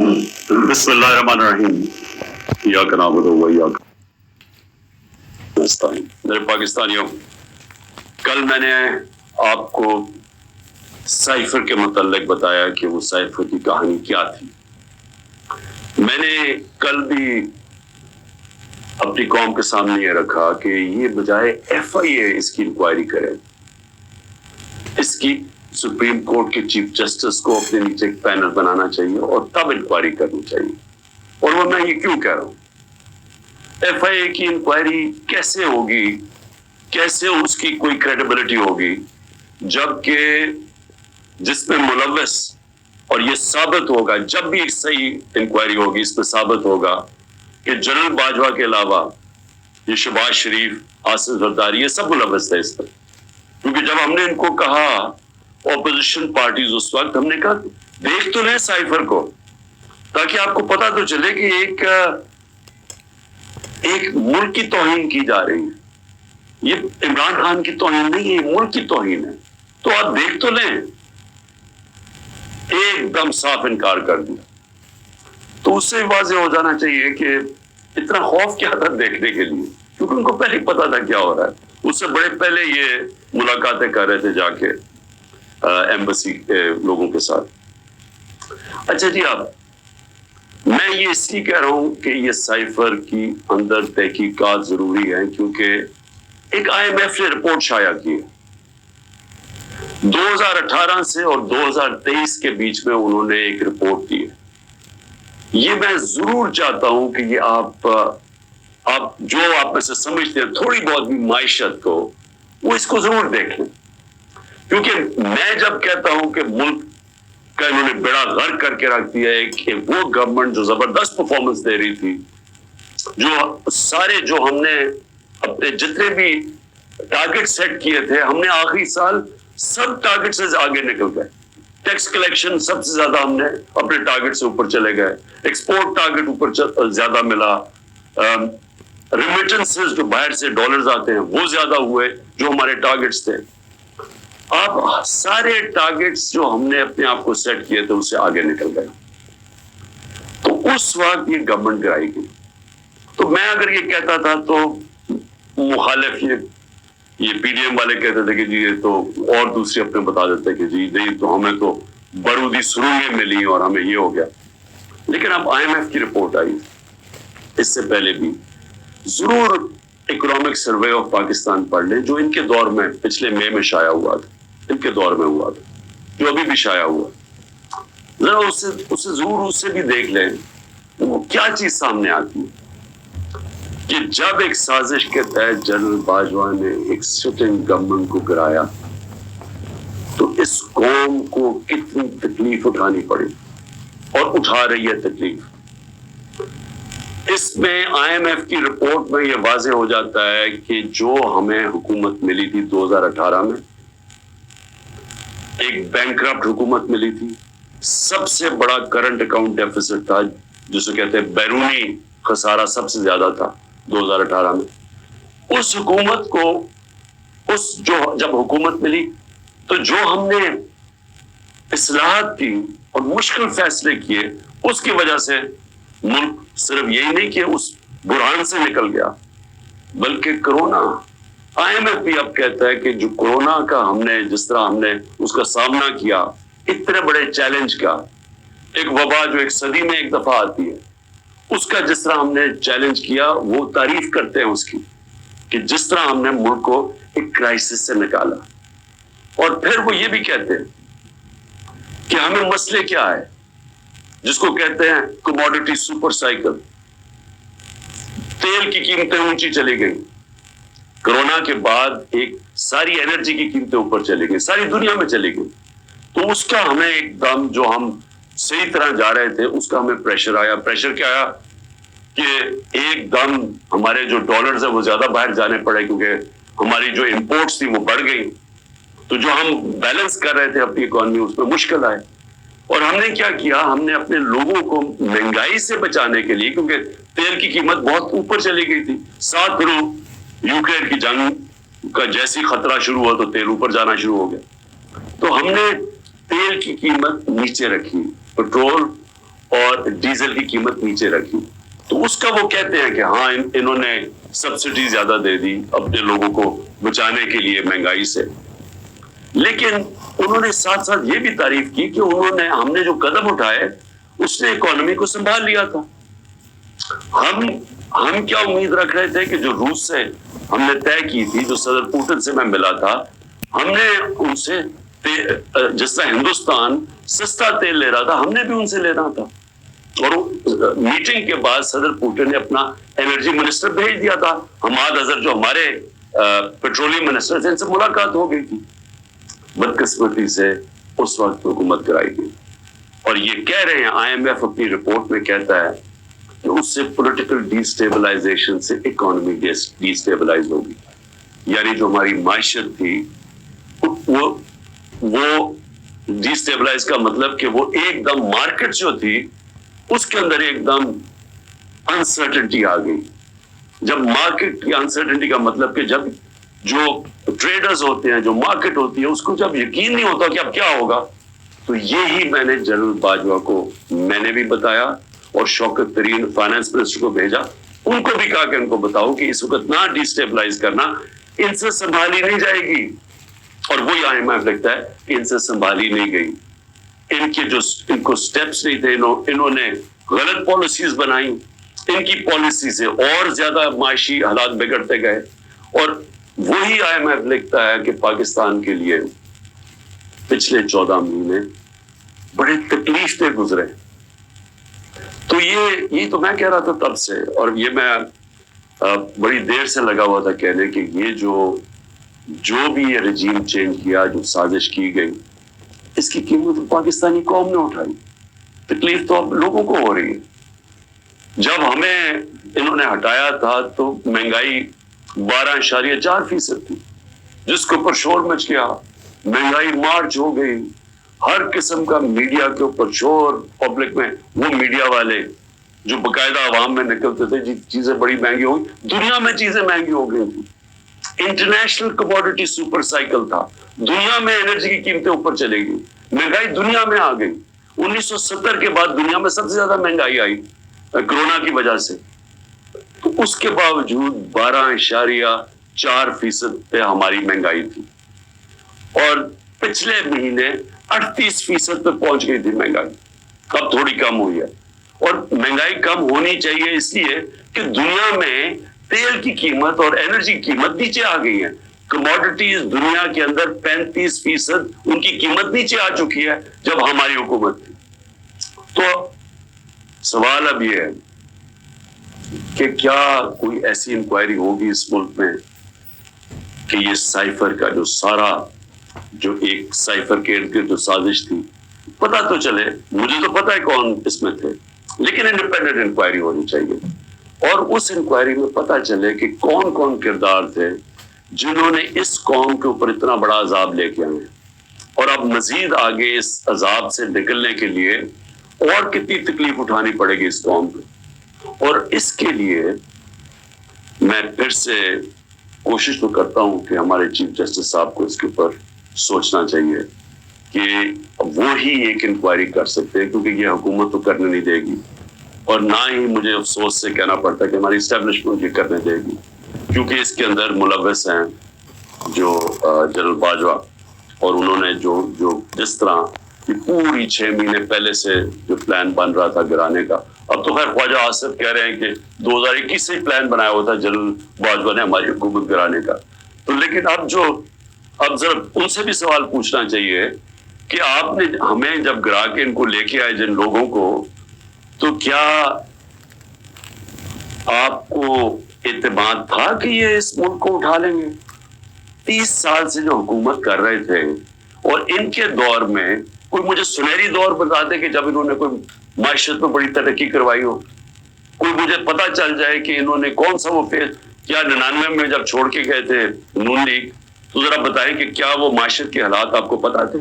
بسم اللہ الرحمن الرحیم ایاک نعبد و ایاک نستعین۔ میرے پاکستانیوں، کل میں نے آپ کو سائفر کے متعلق بتایا کہ وہ سائفر کی کہانی کیا تھی۔ میں نے کل بھی اپنی قوم کے سامنے یہ رکھا کہ یہ بجائے ایف آئی اے اس کی انکوائری کرے، اس کی سپریم کورٹ کے چیف جسٹس کو اپنے نیچے ایک پینل بنانا چاہیے اور تب انکوائری کرنی چاہیے۔ اور وہ میں یہ کیوں کہہ رہا ہوں؟ ایف آئی اے کی انکوائری کیسے ہوگی، کیسے اس کی کوئی کریڈیبلٹی ہوگی، جبکہ جس میں ملوث اور یہ ثابت ہوگا، جب بھی ایک صحیح انکوائری ہوگی اس میں ثابت ہوگا کہ جنرل باجوہ کے علاوہ یہ شہباز شریف، آصف زرداری، یہ سب ملوث تھے اس پر۔ کیونکہ جب ہم نے ان کو کہا اپوزیشن پارٹیز، اس وقت ہم نے کہا دیکھ تو لیں سائفر کو، تاکہ آپ کو پتا تو چلے کہ ایک ملک کی توہین کی جا رہی ہے، یہ عمران خان کی توہین نہیں ہے، یہ ملک کی توہین ہے، تو آپ دیکھ تو لیں۔ ایک دم صاف انکار کر دیا، تو اس سے واضح ہو جانا چاہیے کہ اتنا خوف کیا تھا دیکھنے کے لیے، کیونکہ ان کو پہلے ہی پتا تھا کیا ہو رہا ہے۔ اس سے بڑے پہلے یہ ملاقاتیں کر رہے تھے جا کے ایمبیسی کے لوگوں کے ساتھ۔ اچھا جی، میں یہ اس لیے کہہ رہا ہوں کہ یہ سائفر کی اندر تحقیقات ضروری ہے، کیونکہ ایک آئی ایم ایف نے رپورٹ شائع کی ہے 2018 سے اور 2023 کے بیچ میں، انہوں نے ایک رپورٹ دی ہے۔ یہ میں ضرور چاہتا ہوں کہ یہ آپ جو آپ میں سے سمجھتے ہیں تھوڑی بہت بھی معیشت کو، وہ اس کو ضرور دیکھ لیں، کیونکہ میں جب کہتا ہوں کہ ملک کا انہوں نے بیڑا غرق کر کے رکھ دیا ہے، کہ وہ گورنمنٹ جو زبردست پرفارمنس دے رہی تھی، جو ہم نے اپنے جتنے بھی ٹارگٹ سیٹ کیے تھے، ہم نے آخری سال سب ٹارگٹ سے آگے نکل گئے۔ ٹیکس کلیکشن سب سے زیادہ ہم نے اپنے ٹارگٹ سے اوپر چلے گئے، ایکسپورٹ ٹارگٹ اوپر زیادہ ملا، ریمیٹنسز جو باہر سے ڈالرز آتے ہیں وہ زیادہ ہوئے جو ہمارے ٹارگٹس تھے۔ آپ سارے ٹارگٹس جو ہم نے اپنے آپ کو سیٹ کیے تھے اس سے آگے نکل گئے، تو اس وقت یہ گورنمنٹ گرائی گئی۔ تو میں اگر یہ کہتا تھا تو مخالف یہ پی ڈی ایم والے کہتے تھے کہ جی یہ تو، اور دوسرے اپنے بتا دیتے کہ جی نہیں تو ہمیں تو بارودی سرنگیں ملی اور ہمیں یہ ہو گیا۔ لیکن اب آئی ایم ایف کی رپورٹ آئی، اس سے پہلے بھی ضرور اکنامک سروے آف پاکستان پڑھ لیں، جو ان کے دور میں پچھلے مئی میں شائع ہوا تھا، ان کے دور میں ہوا تھا، جو ابھی بھی شائع ہوا، ذرا اسے ضرور اس سے بھی دیکھ لیں وہ کیا چیز سامنے آتی ہے کہ جب ایک سازش کے تحت جنرل باجوہ نے ایک سٹنگ گورنمنٹ کو گرایا تو اس قوم کو کتنی تکلیف اٹھانی پڑی اور اٹھا رہی ہے تکلیف۔ اس میں آئی ایم ایف کی رپورٹ میں یہ واضح ہو جاتا ہے کہ جو ہمیں حکومت ملی تھی 2018 میں، ایک بینکرپٹ حکومت ملی تھی، سب سے بڑا کرنٹ اکاؤنٹ ڈیفیسٹ تھا، جسے کہتے ہیں بیرونی خسارہ سب سے زیادہ تھا 2018 میں۔ اس حکومت کو جب حکومت ملی تو جو ہم نے اصلاحات کی اور مشکل فیصلے کیے، اس کی وجہ سے ملک صرف یہی نہیں کہ اس بحران سے نکل گیا، بلکہ کرونا، آئی ایم ایف بھی اب کہتا ہے کہ جو کرونا کا جس طرح ہم نے اس کا سامنا کیا، اتنے بڑے چیلنج کا، ایک وبا جو ایک صدی میں ایک دفعہ آتی ہے، اس کا جس طرح ہم نے چیلنج کیا، وہ تعریف کرتے ہیں اس کی کہ جس طرح ہم نے ملک کو ایک کرائسس سے نکالا۔ اور پھر وہ یہ بھی کہتے ہیں کہ ہمیں مسئلے کیا ہے، جس کو کہتے ہیں کموڈٹی سپر سائیکل۔ تیل کی قیمتیں اونچی چلی گئیں، کرونا کے بعد ایک ساری انرجی کی قیمتیں اوپر چلی گئی، ساری دنیا میں چلی گئی، تو اس کا ہمیں ایک دم جو ہم صحیح طرح جا رہے تھے اس کا ہمیں پریشر آیا۔ پریشر کیا آیا کہ ایک دم ہمارے جو ڈالرز ہیں وہ زیادہ باہر جانے پڑے، کیونکہ ہماری جو امپورٹس تھی وہ بڑھ گئی، تو جو ہم بیلنس کر رہے تھے اپنی اکانومی اس میں مشکل آئے۔ اور ہم نے کیا کیا، ہم نے اپنے لوگوں کو مہنگائی سے بچانے کے لیے، کیونکہ تیل کی قیمت بہت اوپر چلی گئی تھی، 7 روز یوکرین کی جنگ کا جیسی خطرہ شروع ہوا تو تیل اوپر جانا شروع ہو گیا، تو ہم نے تیل کی قیمت نیچے رکھی، پٹرول اور ڈیزل کی قیمت نیچے رکھی. تو اس کا وہ کہتے ہیں کہ ہاں انہوں نے سبسڈی زیادہ دے دی اپنے لوگوں کو بچانے کے لیے مہنگائی سے. لیکن انہوں نے ساتھ ساتھ یہ بھی تعریف کی کہ ہم نے جو قدم اٹھائے اس نے اکانومی کو سنبھال لیا تھا. ہم کیا امید رکھ رہے تھے کہ جو روس سے ہم نے طے کی تھی, جو صدر پوٹن سے میں ملا تھا, ہم نے ان سے جس طرح ہندوستان سستا تیل لے رہا تھا ہم نے بھی ان سے لینا تھا. اور میٹنگ کے بعد صدر پوٹن نے اپنا انرجی منسٹر بھیج دیا تھا. حماد اظہر جو ہمارے پیٹرولیم منسٹر تھے, ان سے ملاقات ہو گئی تھی. بدقسمتی سے اس وقت حکومت کرائی گئی. اور یہ کہہ رہے ہیں آئی ایم ایف اپنی رپورٹ میں کہتا ہے کہ اس سے پولیٹیکل ڈی اسٹیبلائزیشن سے اکانومی ڈی اسٹیبلائز ہوگی. یعنی جو ہماری معیشت تھی وہ ڈی اسٹیبلائز کا مطلب کہ وہ ایک دم مارکیٹ جو تھی اس کے اندر ایک دم انسرٹنٹی آ گئی. جب مارکیٹ کی انسرٹنٹی کا مطلب کہ جب جو ٹریڈرز ہوتے ہیں, جو مارکیٹ ہوتی ہے, اس کو جب یقین نہیں ہوتا کہ اب کیا ہوگا, تو یہی میں نے جنرل باجوہ کو میں نے بھی بتایا اور شوکت ترین فائنانس منسٹر کو بھیجا. ان کو بھی کہا کہ ان کو بتاؤ کہ اس وقت نہ ڈی اسٹیبلائز کرنا, ان سے سنبھالی نہیں جائے گی. اور وہی آئی ایم ایف لگتا ہے کہ ان سے سنبھالی نہیں گئی. ان کو سٹیپس نہیں تھے, انہوں نے غلط پالیسیز بنائی. ان کی پالیسی سے اور زیادہ معاشی حالات بگڑتے گئے. اور وہی آئی ایم ایف لکھتا ہے کہ پاکستان کے لیے پچھلے 14 مہینے بڑے تکلیف دہ گزرے. تو یہ تو میں کہہ رہا تھا تب سے, اور یہ میں بڑی دیر سے لگا ہوا تھا کہنے کہ یہ جو بھی یہ رجیم چینج کیا, جو سازش کی گئی, اس کی قیمت پاکستانی قوم نے اٹھائی. تکلیف تو اب لوگوں کو ہو رہی ہے. جب ہمیں انہوں نے ہٹایا تھا تو مہنگائی 12.4% تھی, جس کے اوپر شور مچ گیا. مہنگائی مارچ ہو گئی, ہر قسم کا میڈیا کے اوپر شور, پبلک میں وہ میڈیا والے جو باقاعدہ عوام میں نکلتے تھے جی چیزیں بڑی مہنگی ہو گئی. دنیا میں چیزیں مہنگی ہو گئی تھی. انٹرنیشنل کموڈیٹی سپر سائیکل تھا, دنیا میں انرجی کی قیمتیں اوپر چلے گئی, مہنگائی دنیا میں آ گئی. 1970 کے بعد دنیا میں سب سے زیادہ مہنگائی آئی کرونا کی وجہ سے. تو اس کے باوجود 12.4% پہ ہماری مہنگائی تھی, اور پچھلے مہینے 38% پہ پہنچ گئی تھی مہنگائی. اب تھوڑی کم ہوئی ہے, اور مہنگائی کم ہونی چاہیے اس لیے کہ دنیا میں تیل کی قیمت اور انرجی کی قیمت نیچے آ گئی ہے. کموڈیٹیز دنیا کے اندر 35% ان کی قیمت نیچے آ چکی ہے جب ہماری حکومت تھی. تو سوال اب یہ ہے کہ کیا کوئی ایسی انکوائری ہوگی اس ملک میں کہ یہ سائفر کا جو سارا جو ایک سائفر کے ارد گرد جو سازش تھی, پتا تو چلے. مجھے تو پتا ہے کون اس میں تھے, لیکن انڈیپینڈنٹ انکوائری ہونی چاہیے, اور اس انکوائری میں پتا چلے کہ کون کون کردار تھے جنہوں نے اس قوم کے اوپر اتنا بڑا عذاب لے کے آئے, اور اب مزید آگے اس عذاب سے نکلنے کے لیے اور کتنی تکلیف اٹھانی پڑے گی اس قوم کو. اور اس کے لیے میں پھر سے کوشش تو کرتا ہوں کہ ہمارے چیف جسٹس صاحب کو اس کے اوپر سوچنا چاہیے کہ وہ ہی ایک انکوائری کر سکتے ہیں, کیونکہ یہ حکومت تو کرنے نہیں دے گی, اور نہ ہی مجھے افسوس سے کہنا پڑتا کہ ہماری اسٹیبلشمنٹ یہ کرنے دے گی, کیونکہ اس کے اندر ملوث ہیں جو جنرل باجوہ, اور انہوں نے جو جس طرح کہ پوری 6 مہینے پہلے سے جو پلان بن رہا تھا گرانے کا. اب تو خیر خواجہ آصف کہہ رہے ہیں کہ 2021 سے پلان بنایا ہوا تھا جنرل باجوہ نے ہماری حکومت گرانے کا. تو لیکن اب ذرا ان سے بھی سوال پوچھنا چاہیے کہ آپ نے ہمیں جب گرا کے ان کو لے کے آئے جن لوگوں کو, تو کیا آپ کو اعتماد تھا کہ یہ اس ملک کو اٹھا لیں گے؟ 30 سال سے جو حکومت کر رہے تھے, اور ان کے دور میں کوئی مجھے سنہری دور بتا دے کہ جب انہوں نے کوئی معیشت میں بڑی ترقی کروائی ہو. کوئی مجھے پتا چل جائے کہ انہوں نے کون سا وہ کیا 99 میں جب چھوڑ کے گئے تھے نون لیگ, تو ذرا بتائیں کہ کیا وہ معیشت کے حالات آپ کو پتا تھے؟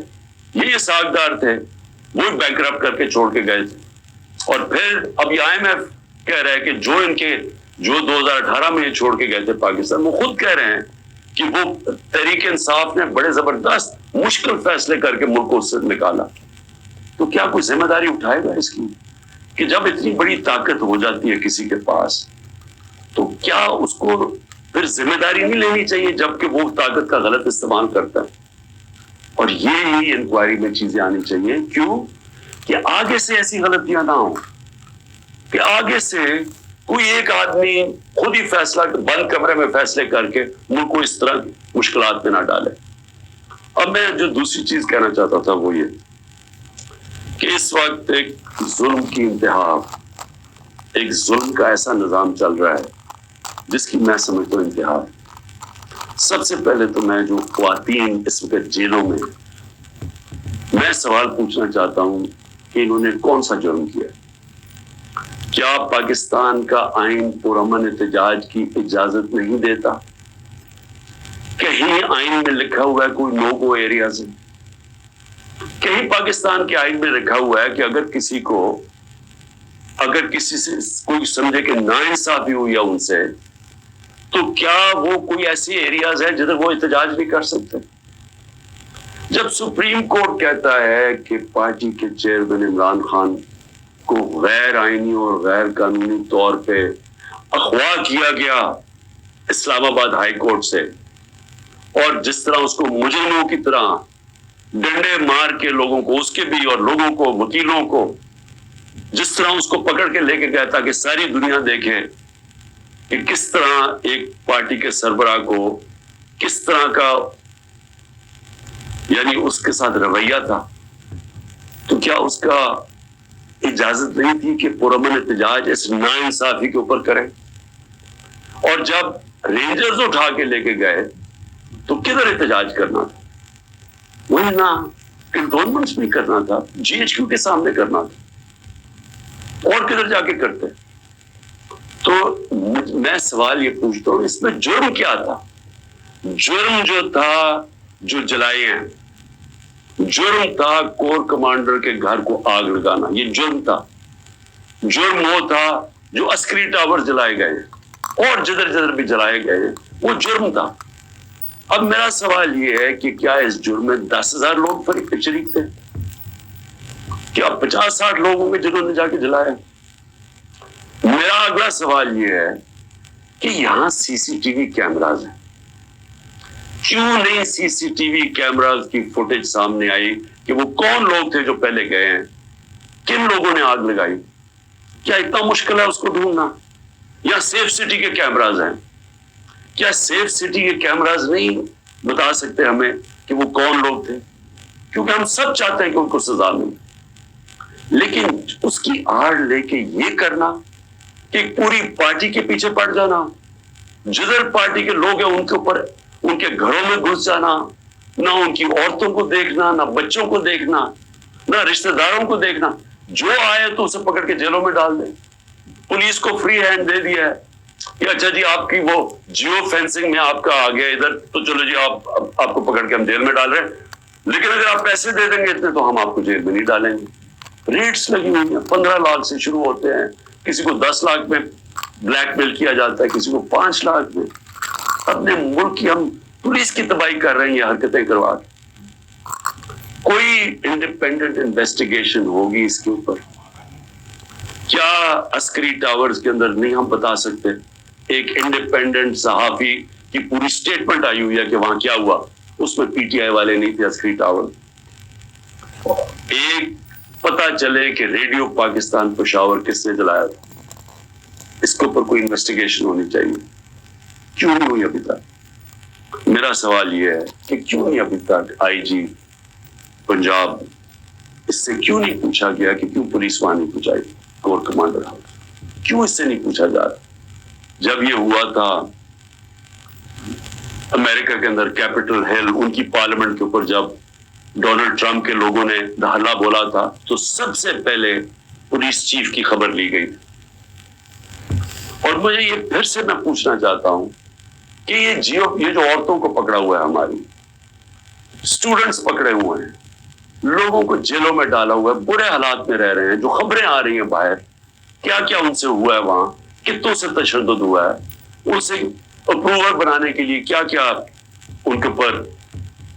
یہ ساکھدار تھے, وہ بینکرپٹ کر کے چھوڑ کے گئے تھے. اور پھر اب یہ آئی ایم ایف کہہ رہا ہے کہ جو 2018 میں یہ چھوڑ کے گئے تھے پاکستان, وہ خود کہہ رہے ہیں کہ وہ تحریک انصاف نے بڑے زبردست مشکل فیصلے کر کے ملک کو اس سے نکالا. تو کیا کوئی ذمہ داری اٹھائے گا اس کی کہ جب اتنی بڑی طاقت ہو جاتی ہے کسی کے پاس تو کیا اس کو پھر ذمہ داری نہیں لینی چاہیے جبکہ وہ طاقت کا غلط استعمال کرتا ہے؟ اور یہ انکوائری میں چیزیں آنی چاہیے. کیوں؟ کہ آگے سے ایسی غلطیاں نہ ہوں کہ آگے سے کوئی ایک آدمی خود ہی فیصلہ بند کمرے میں فیصلے کر کے ملک کو اس طرح مشکلات میں نہ ڈالے. اب میں جو دوسری چیز کہنا چاہتا تھا وہ یہ کہ اس وقت ایک ظلم کی انتہا، ایک ظلم کا ایسا نظام چل رہا ہے جس کی میں سمجھتا ہوں انتہا ہے. سب سے پہلے تو میں جو خواتین اس وقت جیلوں میں، میں سوال پوچھنا چاہتا ہوں کہ انہوں نے کون سا جرم کیا؟ کیا پاکستان کا آئین پرامن احتجاج کی اجازت نہیں دیتا؟ کہیں آئین میں لکھا ہوا ہے کوئی نو گو ایریاز ہے؟ کہیں پاکستان کے آئین میں لکھا ہوا ہے کہ اگر کسی سے کوئی سمجھے کہ ناانصافی ہوئی ہے ان سے تو کیا وہ کوئی ایسی ایریاز ہے جدھر وہ احتجاج نہیں کر سکتے؟ جب سپریم کورٹ کہتا ہے کہ پارٹی کے چیئرمین عمران خان کو غیر آئینی اور غیر قانونی طور پہ اغوا کیا گیا اسلام آباد ہائی کورٹ سے، اور جس طرح اس کو مجرموں کی طرح ڈنڈے مار کے لوگوں کو، اس کے بھی اور لوگوں کو، وکیلوں کو، جس طرح اس کو پکڑ کے لے کے گیا تاکہ ساری دنیا دیکھے کہ کس طرح ایک پارٹی کے سربراہ کو کس طرح کا یعنی اس کے ساتھ رویہ تھا، تو کیا اس کا اجازت نہیں تھی کہ پرامن احتجاج اس ناانصافی کے اوپر کرے؟ اور جب رینجرز اٹھا کے لے کے گئے تو کدھر احتجاج کرنا تھا؟ وہی نہ کنٹونمنٹس میں کرنا تھا، جی ایچ کیو کے سامنے کرنا تھا، اور کدھر جا کے کرتے؟ تو میں سوال یہ پوچھتا ہوں اس میں جرم کیا تھا؟ جرم جو تھا جو جلائے ہیں، جرم تھا کور کمانڈر کے گھر کو آگ لگانا، یہ جرم تھا. جرم وہ تھا جو عسکری ٹاور جلائے گئے اور جدھر جدھر بھی جلائے گئے وہ جرم تھا. اب میرا سوال یہ ہے کہ کیا اس جرم میں 10,000 لوگ شریک تھے؟ کیا 50-60 لوگ ہوں گے جنہوں نے جا کے جلایا؟ میرا اگلا سوال یہ ہے کہ یہاں سی سی ٹی وی کیمراز ہیں، کیوں نہیں سی سی ٹی وی کیمراز کی فوٹیج سامنے آئی کہ وہ کون لوگ تھے جو پہلے گئے ہیں، کن لوگوں نے آگ لگائی؟ کیا اتنا مشکل ہے اس کو ڈھونڈنا؟ یا سیف سٹی کے کیمراز ہیں، کیا سیف سٹی کے کیمراز نہیں بتا سکتے ہمیں کہ وہ کون لوگ تھے؟ کیونکہ ہم سب چاہتے ہیں کہ ان کو سزا ملے، لیکن اس کی آڑ لے کے یہ کرنا کہ پوری پارٹی کے پیچھے پڑ جانا، جدھر پارٹی کے لوگ ہیں ان کے اوپر، ان کے گھروں میں گھس جانا، نہ ان کی عورتوں کو دیکھنا، نہ بچوں کو دیکھنا، نہ رشتہ داروں کو دیکھنا، جو آئے تو اسے پکڑ کے جیلوں میں ڈال دیں. پولیس کو فری ہینڈ دے دیا ہے کہ اچھا جی آپ کی وہ جیو فینسنگ میں آپ کا آ گیا ادھر تو چلو جی آپ کو پکڑ کے ہم جیل میں ڈال رہے ہیں، لیکن اگر آپ پیسے دے دیں گے اتنے تو ہم آپ کو جیل میں نہیں ڈالیں گے. ریٹس لگی ہوئی ہیں، 15 لاکھ سے شروع ہوتے ہیں، کسی کو 10 لاکھ میں بلیک میل کیا جاتا ہے، کسی کو 5 لاکھ میں. اپنے ملک کی ہم پولیس کی تباہی کر رہے ہیں یہ حرکتیں کروا کے. کوئی انڈیپینڈنٹ انویسٹیگیشن ہوگی اس کے اوپر؟ کیا عسکری ٹاورز کے اندر نہیں ہم بتا سکتے؟ ایک انڈیپینڈنٹ صحافی کی پوری سٹیٹمنٹ آئی ہوئی ہے کہ وہاں کیا ہوا، اس میں پی ٹی آئی والے نہیں تھے عسکری ٹاور. ایک پتا چلے کہ ریڈیو پاکستان پشاور کس نے جلایا تھا، اس کے اوپر کوئی انویسٹیگیشن ہونی چاہیے. کیوں نہیں ہوئی ابھی تک؟ میرا سوال یہ ہے کہ کیوں نہیں ابھی تک آئی جی پنجاب اس سے کیوں نہیں پوچھا گیا کہ کیوں پولیس وہاں نہیں پہنچائی، کور کمانڈر ہاؤس کیوں اس سے نہیں پوچھا جا رہا؟ جب یہ ہوا تھا امریکہ کے اندر کیپٹل ہل، ان کی پارلیمنٹ کے اوپر جب ڈونلڈ ٹرمپ کے لوگوں نے ہلا بولا تھا تو سب سے پہلے پولیس چیف کی خبر لی گئی. اور مجھے یہ پھر سے میں پوچھنا چاہتا ہوں کہ یہ جو عورتوں کو پکڑا ہوا ہے، ہماری اسٹوڈنٹس پکڑے ہوئے ہیں، لوگوں کو جیلوں میں ڈالا ہوا ہے، برے حالات میں رہ رہے ہیں، جو خبریں آ رہی ہیں باہر، کیا کیا ان سے ہوا ہے، وہاں کتوں سے تشدد ہوا ہے، ان سے اپروور بنانے کے لیے کیا کیا ان کے اوپر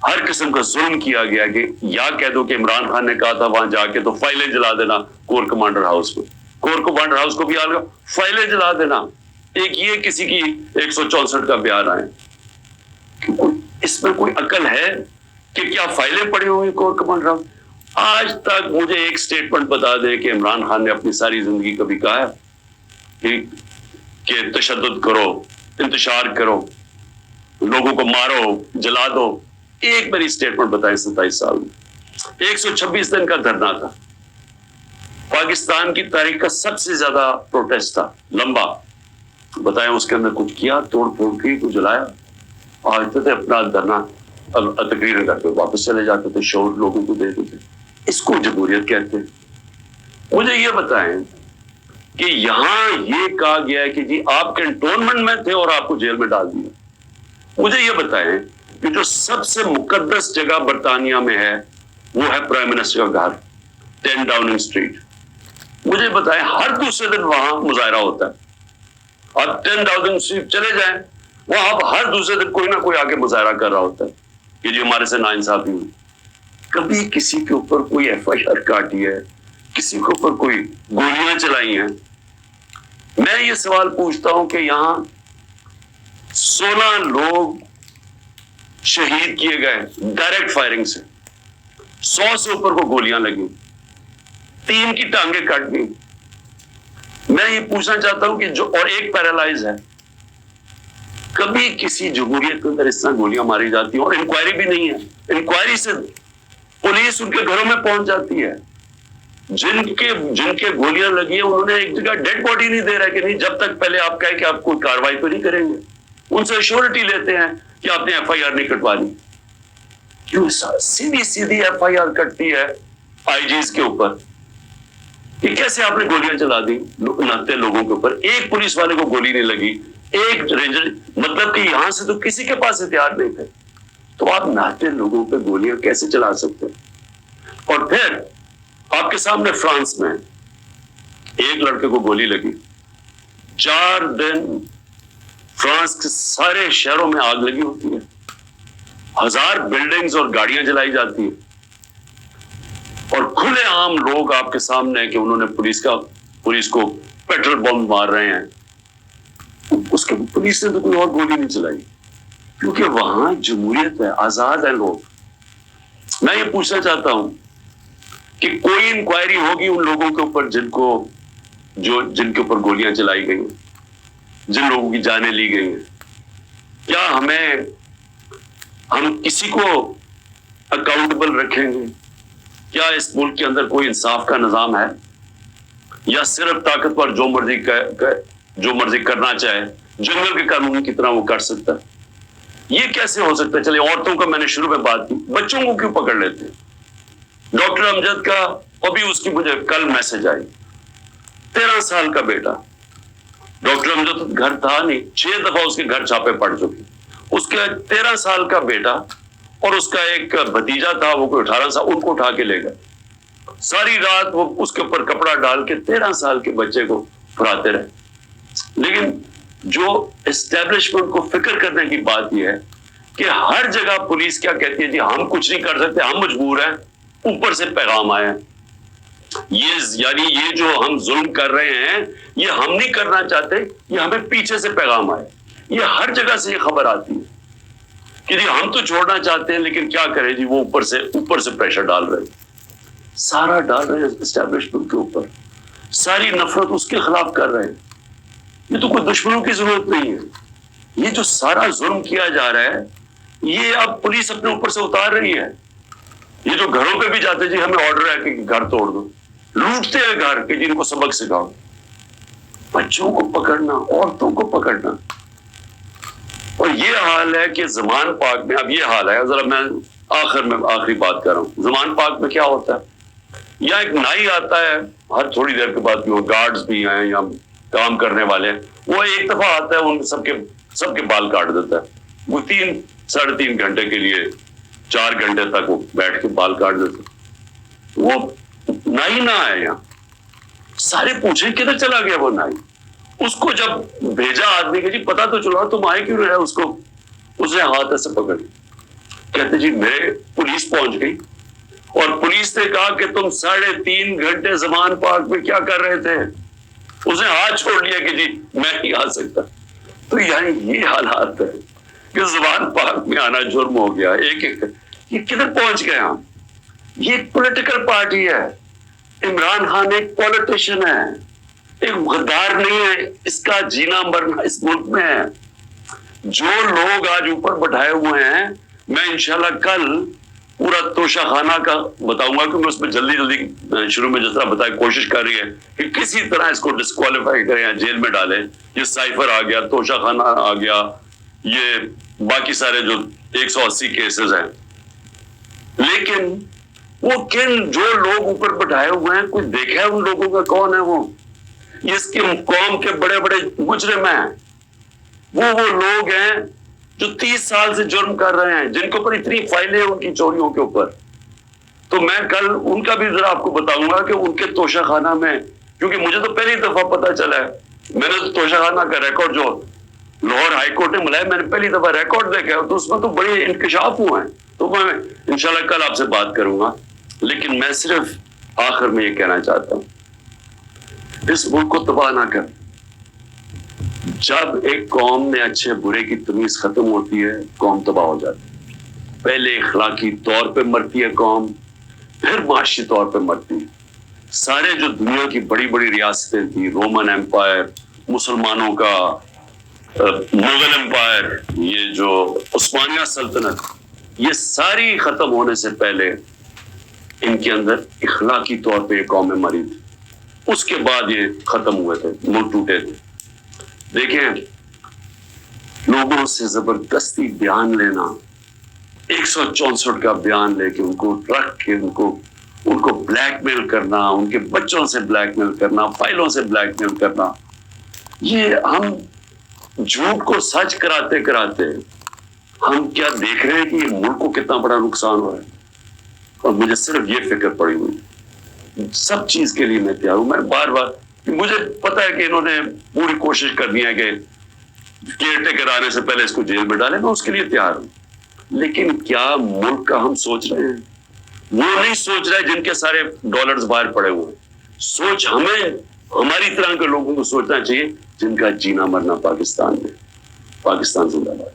ہر قسم کا ظلم کیا گیا. کہ یا کہہ دو کہ عمران خان نے کہا تھا وہاں جا کے تو فائلیں جلا دینا کور کمانڈر ہاؤس میں، کور کو بانٹ رہا اس کو بھی آ لگا فائلیں جلا دینا. ایک یہ کسی کی 164 کا بیان آئے, اس میں کوئی عقل ہے کہ کیا فائلیں پڑی ہوئی کور کمانڈر ہاؤس؟ آج تک مجھے ایک سٹیٹمنٹ بتا دے کہ عمران خان نے اپنی ساری زندگی کبھی کہا ہے کہ تشدد کرو, انتشار کرو, لوگوں کو مارو, جلا دو؟ ایک بڑی سٹیٹمنٹ بتائیں 27 سال میں. 126 دن کا دھرنا تھا, پاکستان کی تاریخ کا سب سے زیادہ پروٹیسٹ تھا, لمبا. بتائیں اس کے اندر کچھ کیا, توڑ پھوڑ کی, کچھ جلایا؟ آتے تھے اپنا دھرنا تقریر کر کے واپس چلے جاتے تھے, شعور لوگوں کو دیتے تھے. اس کو جمہوریت کہتے ہیں. مجھے یہ بتائیں کہ یہاں یہ کہا گیا ہے کہ جی آپ کنٹونمنٹ میں تھے اور آپ کو جیل میں ڈال دیا. مجھے یہ بتائیں کہ جو سب سے مقدس جگہ برطانیہ میں ہے وہ ہے پرائم منسٹر کا گھر, 10 ڈاؤننگ اسٹریٹ. مجھے بتائیں ہر دوسرے دن وہاں مظاہرہ ہوتا ہے. آپ 10 ڈاؤننگ اسٹریٹ چلے جائیں, وہاں آپ ہر دوسرے دن کوئی نہ کوئی آگے مظاہرہ کر رہا ہوتا ہے کہ جی ہمارے سے ناانصافی ہوئی. کبھی کسی کے اوپر کوئی FIR کاٹی ہے, کسی کے اوپر کوئی گولیاں چلائی ہیں؟ میں یہ سوال پوچھتا ہوں کہ یہاں 16 لوگ شہید کیے گئے ڈائریکٹ فائرنگ سے, 100 سے اوپر کو گولیاں لگی, 3 کی ٹانگیں کٹ گئی. میں یہ پوچھنا چاہتا ہوں کہ جو اور ایک پیرالائز ہے, کبھی کسی جمہوریت کے اندر اس طرح گولیاں ماری جاتی ہیں اور انکوائری بھی نہیں ہے؟ انکوائری سے پولیس ان کے گھروں میں پہنچ جاتی ہے. جن کے گولیاں لگی ہیں انہوں نے ایک جگہ ڈیڈ باڈی نہیں دے رہا کہ نہیں جب تک پہلے آپ کہیں کہ آپ کوئی کاروائی تو نہیں کریں گے. ان سے ایشورٹی لیتے ہیں کہ آپ نے FIR نہیں کٹوانی. کیوں سیدھی FIR کٹتی ہے IGs کے اوپر؟ یہ کیسے آپ نے گولیاں چلا دی نہتے لوگوں کے اوپر؟ ایک پولیس والے کو گولی نہیں لگی, ایک رینجر, مطلب کہ یہاں سے تو کسی کے پاس ہتھیار نہیں تھے, تو آپ نہتے لوگوں پہ گولیاں کیسے چلا سکتے؟ اور پھر آپ کے سامنے فرانس میں ایک لڑکے کو گولی لگی, 4 دن فرانس کے سارے شہروں میں آگ لگی ہوتی ہے, 1000 بلڈنگز اور گاڑیاں جلائی جاتی ہیں, اور کھلے عام لوگ آپ کے سامنے کہ انہوں نے پولیس کو پیٹرول بم مار رہے ہیں. اس کے پولیس نے تو کوئی اور گولی نہیں چلائی, کیونکہ وہاں جمہوریت ہے, آزاد ہے لوگ. میں یہ پوچھنا چاہتا ہوں کہ کوئی انکوائری ہوگی ان لوگوں کے اوپر جن کے اوپر گولیاں چلائی گئی, جن لوگوں کی جانیں لی گئی ہیں؟ کیا ہم کسی کو اکاؤنٹیبل رکھیں گے؟ کیا اس ملک کے اندر کوئی انصاف کا نظام ہے, یا صرف طاقتور جو مرضی کرنا چاہے جنگل کے قانون کی طرح وہ کر سکتا ہے؟ یہ کیسے ہو سکتا ہے؟ چلے عورتوں کا میں نے شروع میں بات کی, بچوں کو کیوں پکڑ لیتے ہیں؟ ڈاکٹر امجد کا ابھی اس کی مجھے کل میسج آئی, 13 سال کا بیٹا. ڈاکٹر امجد گھر تھا نہیں, 6 دفعہ اس کے گھر چھاپے پڑ چکے. اس کے 13 سال کا بیٹا اور اس کا ایک بھتیجا تھا, وہ کوئی 18 سال, ان کو اٹھا کے لے گئے. ساری رات وہ اس کے اوپر کپڑا ڈال کے 13 سال کے بچے کو پھراتے رہے. لیکن جو اسٹیبلشمنٹ کو فکر کرنے کی بات یہ ہے کہ ہر جگہ پولیس کیا کہتی ہے, جی ہم کچھ نہیں کر سکتے, ہم مجبور ہیں, اوپر سے پیغام آئے ہیں. یہ جو ہم ظلم کر رہے ہیں یہ ہم نہیں کرنا چاہتے, یہ ہمیں پیچھے سے پیغام آئے. یہ ہر جگہ سے یہ خبر آتی ہے کہ جی ہم تو چھوڑنا چاہتے ہیں لیکن کیا کریں جی, وہ اوپر سے پریشر ڈال رہے ہیں, سارا ڈال رہے ہیں اسٹیبلشمنٹ کے اوپر, ساری نفرت اس کے خلاف کر رہے ہیں. یہ تو کوئی دشمنوں کی ضرورت نہیں ہے. یہ جو سارا ظلم کیا جا رہا ہے یہ اب پولیس اپنے اوپر سے اتار رہی ہے. یہ جو گھروں پہ بھی جاتے جی ہمیں آرڈر ہے کہ گھر توڑ دو, لوٹتے ہیں گھر کہ جن کو سبق سکھاؤ. بچوں کو پکڑنا, عورتوں کو پکڑنا. اور یہ حال ہے کہ زمان پاک میں اب یہ حال ہے. ذرا میں آخری بات کر رہا ہوں. زمان پاک میں کیا ہوتا ہے, یا ایک نائی آتا ہے ہر تھوڑی دیر کے بعد, بھی گارڈز بھی ہیں یا کام کرنے والے, وہ ایک دفعہ آتا ہے ان سب کے بال کاٹ دیتا ہے. وہ 3-3.5 گھنٹے کے لیے 4 گھنٹے تک وہ بیٹھ کے بال کاٹ دیتا ہے. وہ نائی نہ آئے یہاں, سارے پوچھیں کدھر چلا گیا وہ نائی. اس کو جب بھیجا آدمی کہ جی پتا تو چلا تم آئے کیوں رہے, اس نے ہاتھ ایسے پکڑ لیا. کہتے جی میرے پولیس پہنچ گئی اور پولیس نے کہا کہ تم 3.5 گھنٹے زمان پاک میں کیا کر رہے تھے, اس نے ہاتھ چھوڑ لیا کہ جی میں نہیں آ سکتا. تو یعنی یہ حالات ہے کہ زبان پاک میں آنا جرم ہو گیا. ایک یہ کدھر پہنچ گئے ہم؟ یہ ایک پولیٹیکل پارٹی ہے. عمران خان ایک پولیٹیشین ہے, ایک غدار نہیں ہے. اس کا جینا مرنا اس ملک میں ہے. جو لوگ آج اوپر بٹھائے ہوئے ہیں, میں انشاءاللہ کل پورا توشہ خانہ کا بتاؤں گا, کیونکہ اس میں جلدی شروع میں جس طرح بتایا کوشش کر رہی ہے کہ کسی طرح اس کو ڈسکوالیفائی کریں یا جیل میں ڈالیں. یہ سائفر آ گیا, توشہ خانہ آ گیا, یہ باقی سارے جو 180 کیسز ہیں. لیکن وہ جو لوگ اوپر بٹھائے ہوئے ہیں, کوئی دیکھا ہے ان لوگوں کا کون ہے وہ؟ اس کی قوم کے بڑے بڑے مجرم ہیں. وہ لوگ ہیں جو 30 سال سے جرم کر رہے ہیں, جن کے اوپر اتنی فائلیں ہیں ان کی چوریوں کے اوپر. تو میں کل ان کا بھی ذرا آپ کو بتاؤں گا کہ ان کے توشہ خانہ میں, کیونکہ مجھے تو پہلی دفعہ پتا چلا ہے, میں نے تو توشہ خانہ کا ریکارڈ جو لاہور ہائی کورٹ نے ملایا, میں نے پہلی دفعہ ریکارڈ دیکھا, تو اس میں تو بڑے انکشاف ہوئے ہیں. تو میں انشاءاللہ کل آپ سے بات کروں گا. لیکن میں صرف آخر میں یہ کہنا چاہتا ہوں, اس ملک کو تباہ نہ کر. جب ایک قوم میں اچھے برے کی تمیز ختم ہوتی ہے, قوم تباہ ہو جاتی ہے. پہلے اخلاقی طور پہ مرتی ہے قوم, پھر معاشی طور پہ مرتی ہے. سارے جو دنیا کی بڑی بڑی ریاستیں تھیں, رومن امپائر, مسلمانوں کا مغل امپائر, یہ جو عثمانیہ سلطنت, یہ ساری ختم ہونے سے پہلے ان کے اندر اخلاقی طور پہ یہ قومیں مری تھی. اس کے بعد یہ ختم ہوئے تھے, ملک ٹوٹے تھے. دیکھیں, لوگوں سے زبردستی بیان لینا, 164 کا بیان لے کے ان کو رکھ کے ان کو بلیک میل کرنا, ان کے بچوں سے بلیک میل کرنا, فائلوں سے بلیک میل کرنا, یہ ہم جھوٹ کو سچ کراتے کراتے ہم کیا دیکھ رہے ہیں کہ یہ ملک کو کتنا بڑا نقصان ہو رہا ہے. اور مجھے صرف یہ فکر پڑی ہوئی, سب چیز کے لیے میں تیار ہوں. میں بار بار, مجھے پتا ہے کہ انہوں نے پوری کوشش کرنی ہے کہ کیئر ٹیکر آنے سے پہلے اس کو جیل میں ڈالیں, میں اس کے لیے تیار ہوں. لیکن کیا ملک کا ہم سوچ رہے ہیں؟ وہ نہیں سوچ رہے جن کے سارے ڈالرز باہر پڑے ہوئے ہیں. سوچ ہمیں, ہماری طرح کے لوگوں کو سوچنا چاہیے جن کا جینا مرنا پاکستان میں. پاکستان زندہ باد.